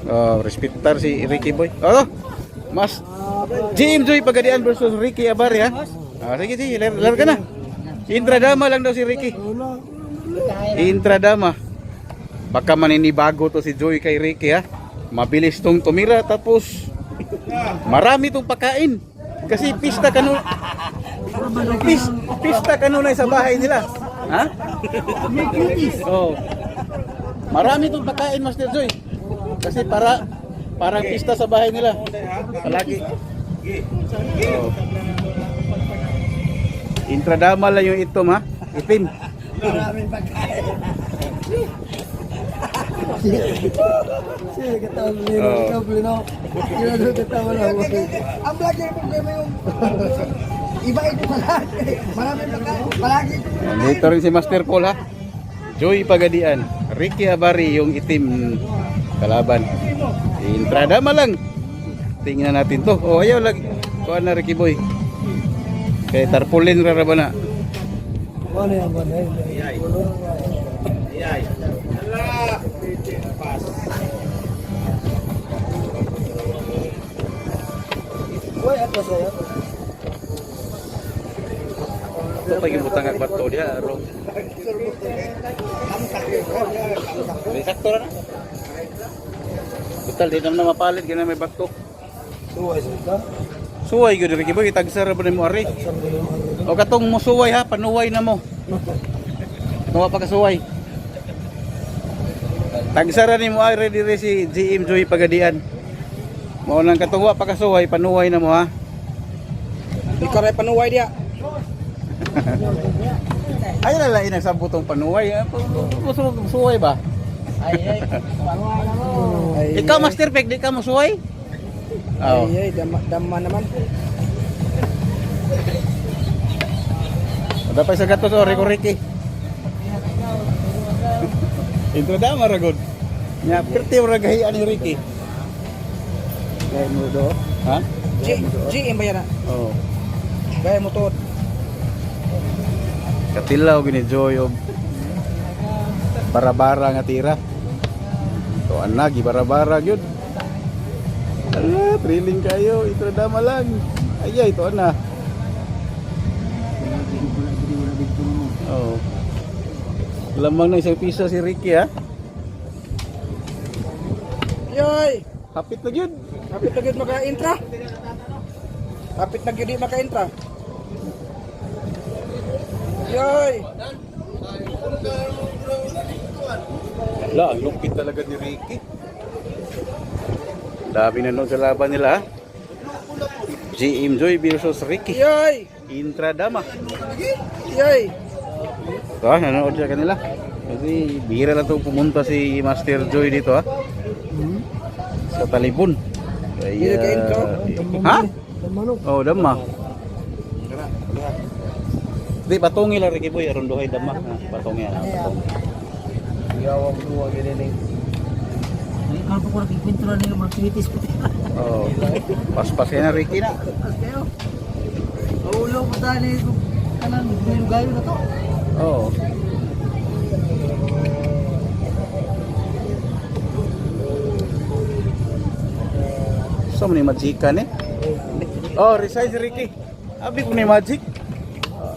Oh, respetar si Ricky Boy. Oh, mas GM Joy Pagadian versus Ricky Abari ha. Ah, sige, sige, laro ka na. Intradama lang daw si Ricky. Intradama. Baka maninibago to si Joy kay Ricky ha. Mabilis tong tumira tapos marami tong pakain. Kasi pista kanunay sa bahay nila. Ha? Oh. Marami tong pakain, Master Joy. Kasi parang pista sa bahay nila. Palagi. Oh. Intradama lang yung itom ha. Itim. Maraming pagkain. Sige, katawa mo nila. Katawa na ako. Ang vlog yung problema yung iba ito palagi. Maraming pagkain. Palagi. Dito rin si Master Paul ha. Joy Pagadian. Ricky Abari yung itim kalaban. Intradama lang. Tingnan natin to. Oh, ayaw lagi. Kuha na Ricky Boy. Kaya tarpulin raraba na. Ano yan? Iyay. Allah. Pas. Uy, at masaya. Ito pa yung butang agbato dia. Sakto na. Betul, di naman na mapalit. Gina may bato. Suway sa Suway gyud Ricky Boy. Tagsara ba ni mo ari? O katong mo suway ha. Panuway na mo. Nawa pa kasuway. Tagsara ni mo ari diri si GM Joy Pagadian. Mao nang katungwa pa kasuway. Panuway na mo ha. Ikaw rin panuway dia. Ay lalai nagsabutong panuway. Suway ba? Ay. Ikaw Master Peg, di ka mo suway? Oh. Ay, dama naman. Ada pa sa gato sa Ricky. Intro dama ragod. Nya perti ora gahian ni Ricky. Gaya mo do. Ha? G imbayana. Oh. Gaya mo to. Katilaw gini Joy og bara-bara nga tira. To anagi bara-bara gyud. Ala, thrilling kayo. Intro dama lang. Ayay to ana. Oh. Lamang na isang piso si Ricky ha. Yoy! Hapit na gyud. Hapit na gyud maka-intra. Hapit na gyud di maka-intra. Yoy! La, lupit talaga ni Ricky. Dami na nun sa laban nila ha. GM Joy versus Ricky. Yoy! Intradama. Yoy! Ah, nanonood siya kanila. Kasi bihira lang itong pumunta si Master Joy dito ha. Sa Talibon. Hindi ka intro. Ha? Oh, dama. Di, patungi lang Ricky Boy. Aron duhay dama. Patungi lang. Iyawang duwa giniling. Kalau ko nakikwento na nila mga activities ko. Oh. Pas-pas yan na Ricky na. Pas kayo. Ulo ko dali ko kanang gayo na to. Oh. So many magikan eh. Oh, resize Ricky. Abi ko ni magic.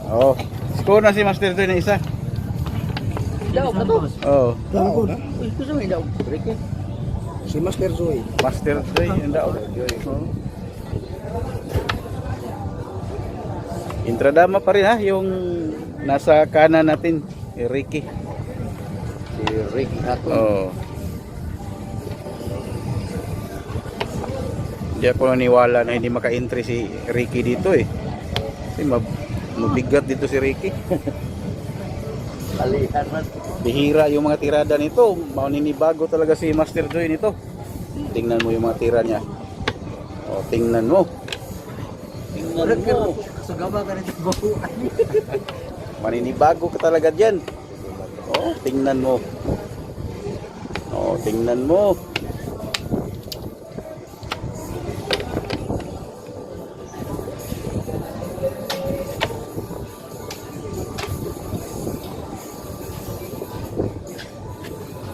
Oh. Score na si Master Joy na isa. Daw ka to. Oh. Uy, ko sa may daw. Ricky. Si Master Zoe. Master Joy and daw. Oh. Intradama pa rin ha, yung nasa kanan natin, si Ricky. Si Ricky Hatton. Oh. Hindi ako naniwala na hindi maka-entry si Ricky dito eh. Kasi mabigat dito si Ricky. Alihan man. Bihira yung mga tirada nito. Maninibago talaga si Master Joy nito. Tingnan mo yung mga tira niya. O, tingnan mo. Tingnan mo. Sugaba ka rin buhuan. Maninibago ka talaga dyan. O, tingnan mo. O, tingnan mo.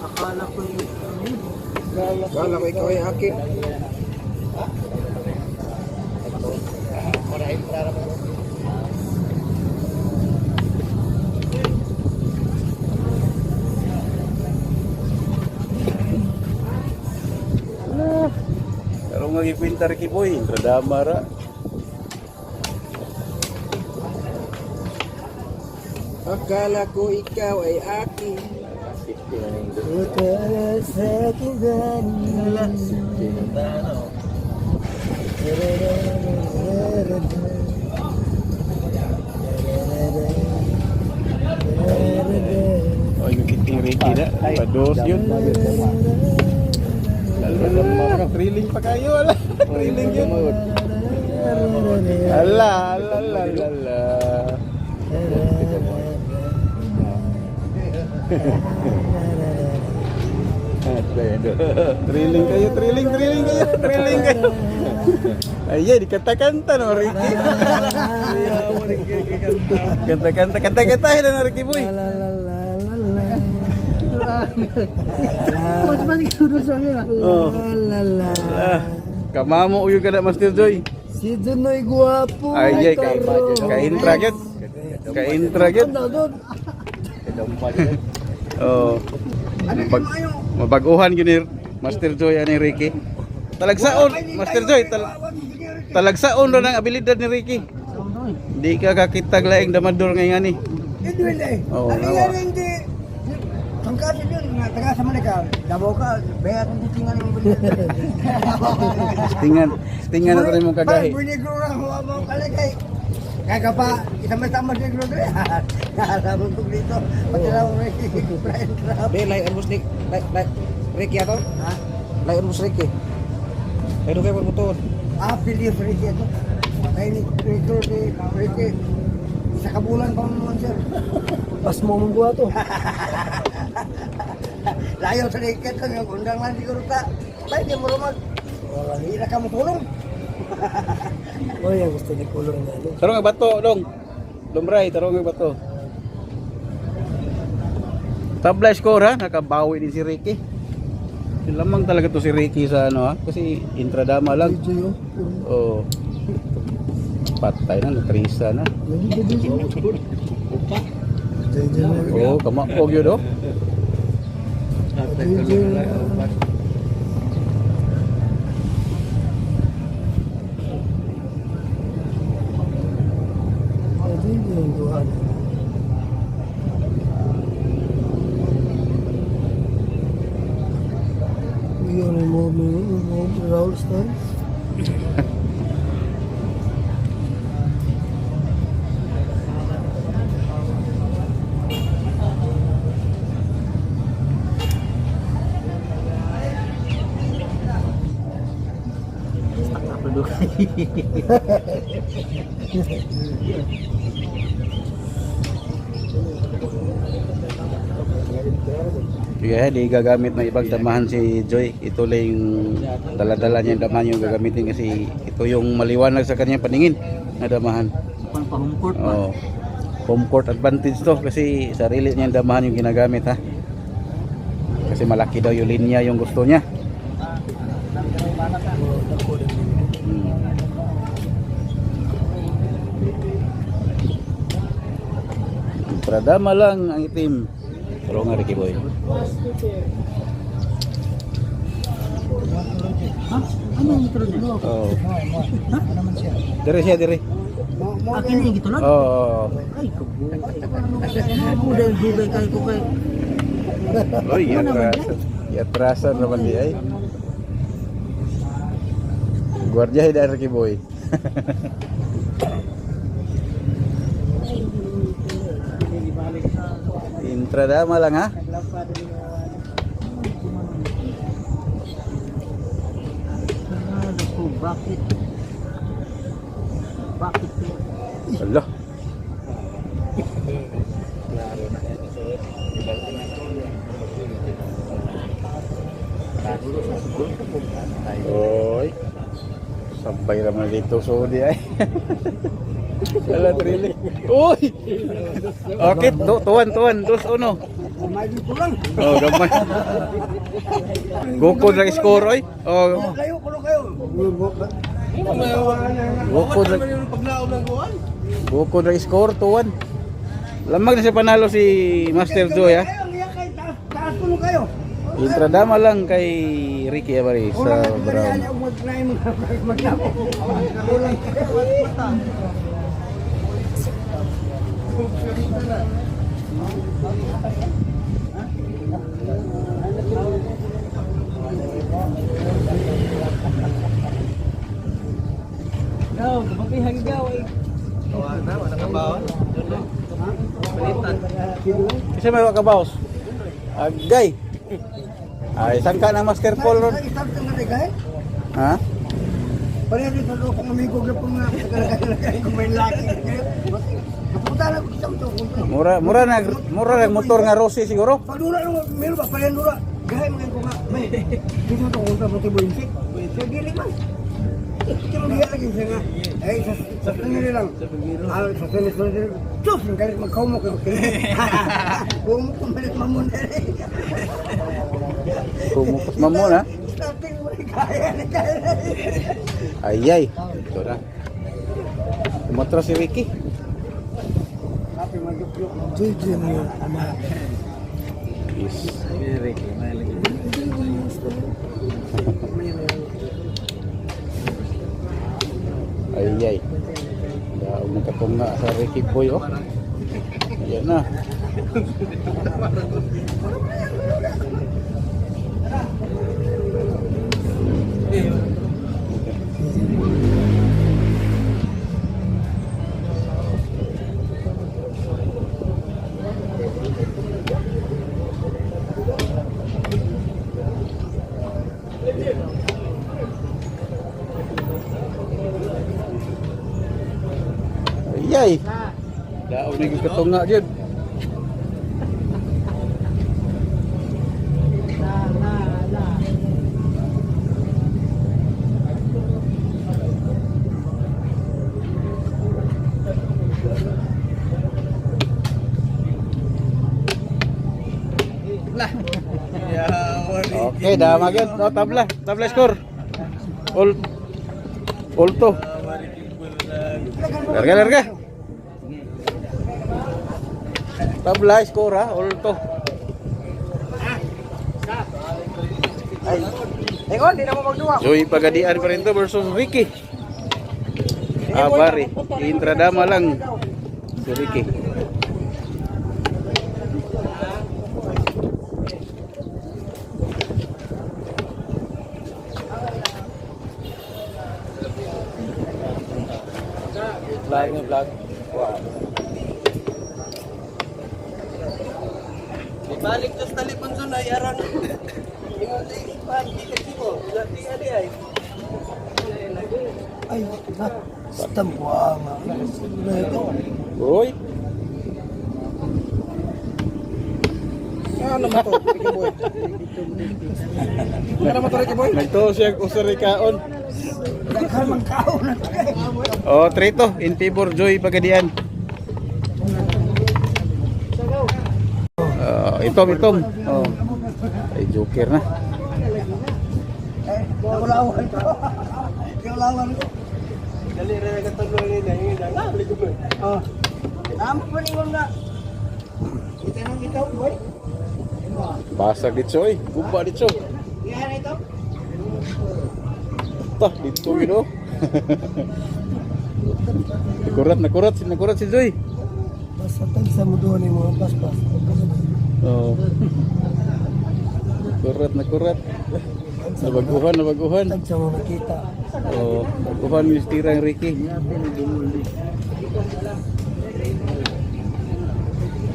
Akala ko yung gaya Akala ko ikaw ay akin. Pero magkikwinta Ricky Boy, intradama ra. Akala ko ikaw ay akin. Oh, yung kiting Ricky na. Pados yun. Thrilling pa kayo, ala. Thrilling yun. Ala, ala, ala, ala. Thrilling kayo, thrilling kayo. Ay, dikanta-kanta no, Ricky. Kanta-kanta na Ricky Boy. Mas man ikaw doon sa akin. Oh. Kamamo uyo ka na, Master Joy. Si Junoy guwapo. Ay, ka-intra gyud. Ka-intra gyud. Oh. Mabaguhan gyud ni Master Joy ani Ricky. Talagsaon, Master Joy, talagsaon ra ng abilidad ni Ricky. Di ka kakitag laing damador ngay ngani. Hindi. Oo, Ang nawa. hindi. Ang kasi yun, taga sa Manila, Davao ka, bayat ang titingan ng mga Stingan na tayo mong kagahi. Parang bunigro lang, huwa mo kaligay. Kaya ka pa, isama-sama siguro doon. Nakasabog ko dito. Pati lang mo Brian Trap. Be, layan mo snik, Ricky ato? Ha? Layan mo Ricky. Pero kayo pagmutuon. Believe Ricky ito. Kaya ni Ricky. Isa ka bulan pa naman sir. Pas mo mong buha to. Layo sa Ricky ito. Yung undang lang siguro ta. Baik, di mo rumag. Wala, hindi na ka mo tulong. Oh, yung gusto ni kulong na ano. Tarong nga bato, dong. Lumbray, tarong nga bato. Tabla score ha, nakabawi din si Ricky. Lamang talaga to si Ricky sa ano ha, kasi intradama lang. Oh. Patay na, natrisa na. Oh, kamakog yun oh. Raul Stone. Kaya di gagamit ng ibang damahan si Joy. Ito lang yung dala-dala niya yung damahan yung gagamitin kasi ito yung maliwanag sa kanyang paningin na damahan. Home court pa. Oh. Home court advantage to kasi sarili niya yung damahan yung ginagamit ha. Kasi malaki daw yung linya yung gusto niya. Pradama lang ang itim. Pero nga Ricky Boy. Ha? Ano yung gitulod niya? Oh. Ha? Ano naman siya? Dire siya dire. Akin na yung gitulod? Oh. Ay, kabuhay. Ano dahil dugay kayo ko kay... Oy, yatrasan naman di ay. Guardia dari Ricky Boy. Intradama lang ha. Bakit? Bakit? Allah. Oy. Sampai naman dito Saudi ay. Wala really. Uy. Okay, tuan, 2-1. May dito lang. Oh, gamay. Gukod ra score oy. Kulo Oh, kayo, kulo kayo. gukod ra. Gukod ra score 2-1. Lamang na siya panalo si Master Joy ha. Kayo, iya kay taas kulo kayo. Intradama lang kay Ricky Abari sa Brown. Kasi may wakabaos. Agay. Ay, sangka ng Master Paul ron. Ha? Pareho dito sa kong amigo na po nga tagalagay kung may laki. Kapunta na ko sa ito. Mura na motor nga Rossi siguro. Padura nung meron ba pareho dura. Gahay mo ko nga. May dito to unta mo tibo insik. Sa gili man. Kaya diya lagi siya nga. Ay sa tingin lang. Sa tingin lang. Sus, ang galit magkaumo ko. Kumo ko malit mamon. Kumupot mamon ha. Starting mo kaya. Ayay. Ito na. Umatras si Ricky. Tapi magduklok. Jiji mo ama. Yes. Ayay. Daog na katong nga sa Ricky Boy oh. Ayan na. Ayay. Daog na yung katong nga dyan. Okay, dama gyud. Oh, tabla. Tabla score. Ulto. Larga. Tabla score ha, ulto. Ingon, di na mo magduwa. Joy Pagadian pa rin to versus Ricky Abari. Intradama lang si Ricky. Vlog. Wow. Balik to sa talipon sa nayaran. Ay, stambuang. Uy. Ano naman to? Boy. Ano naman to, boy? Nagto siya usarikaon. Daghang magkaon na tayo. Oh, trito in favor Joy Pagadian. Itom. Oh. Ay joker na. Kaulawan ko. Dali rin ang katuloy nila. Yung nangabalik ko, boy. Oh. Tama pa ningon nga. Ito nang ikaw, boy. Basag dito oy. Guba dito. Yan ito. Tah dito gino. Nakurat si Joy. Basta tag sa mudo ni mo pas-pas. Oh. Nakurat. Nabaguhan. Tag sa mo nakita. Oh, nabaguhan yung tira ng Ricky.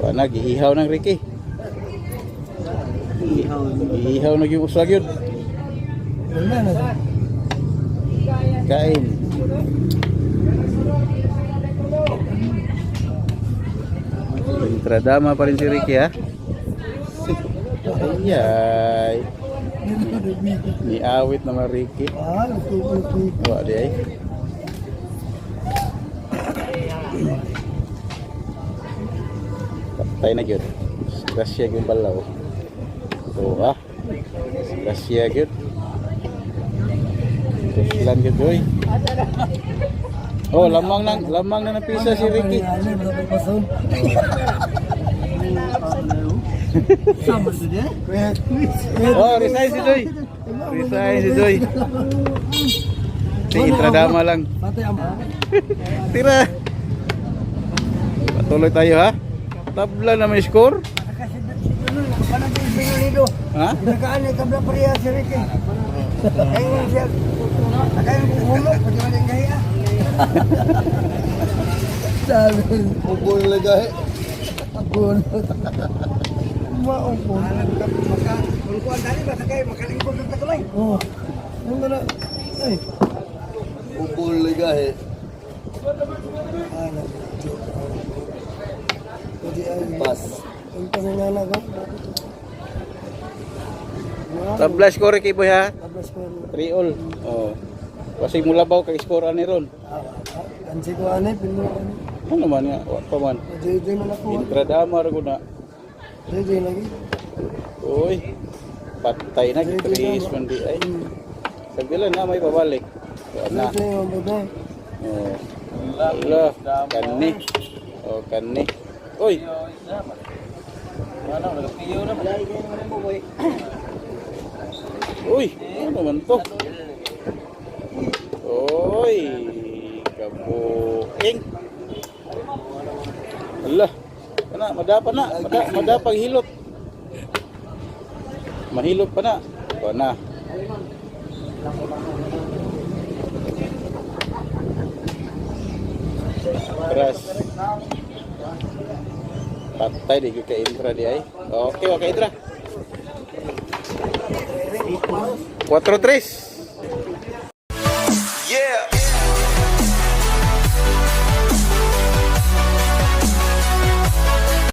Wala, giihaw ng Ricky. Giihaw na yung uswag yun. Wala na. Kain. Intradama pa rin si Ricky ha. Ayay. Niawit naman Ricky. Ah, luto. Wala di ay. Patay na yun. Grasya yung balaw. So Grasya gyud. Tuslan gyud oy. Oh, lamang na napisa si Ricky. Sama tu dia. Oh, resign si Joy. Resign si Joy. Intradama lang. Patay ang Tira. Patuloy tayo ha. Tabla na may score. Kasi si Duno, parang yung pinalido. Ha? Pinakaan niya tabla pa rin si Ricky. Ayun siya. Nakayang kumulog, pati wala yung gahiya. dami. Ubol na gahe. Pun. Maupon. Kung kuhan tali ba, sakay, makalingkod ng tagalay. Oh. Yung mana? Ay. Ubol na gahe. Jadi ay. Pas. Ang pangalan ko. Tabla score kay boy ha. Tapos ko. 3 all. Oh. Kasi mula baw kay score ani ron. Ansi ko ane pinu. Ano man ya? Wa pa man. Jadi man ako. Intradama ra guna. Jadi lagi. Uy. Patay na Chris man di ay. Sabilan na may pabalik. So, na. Jadi yung buday. Oh. Allah, kani. Oh, kani. Uy. Uy, ano man to? Uy, kabuing. Allah. Kana madapa na, madapag hilot. Mahilot pa na. O na. Keras. Patay di ka intra di ay. Okay, okay intra. 4-3.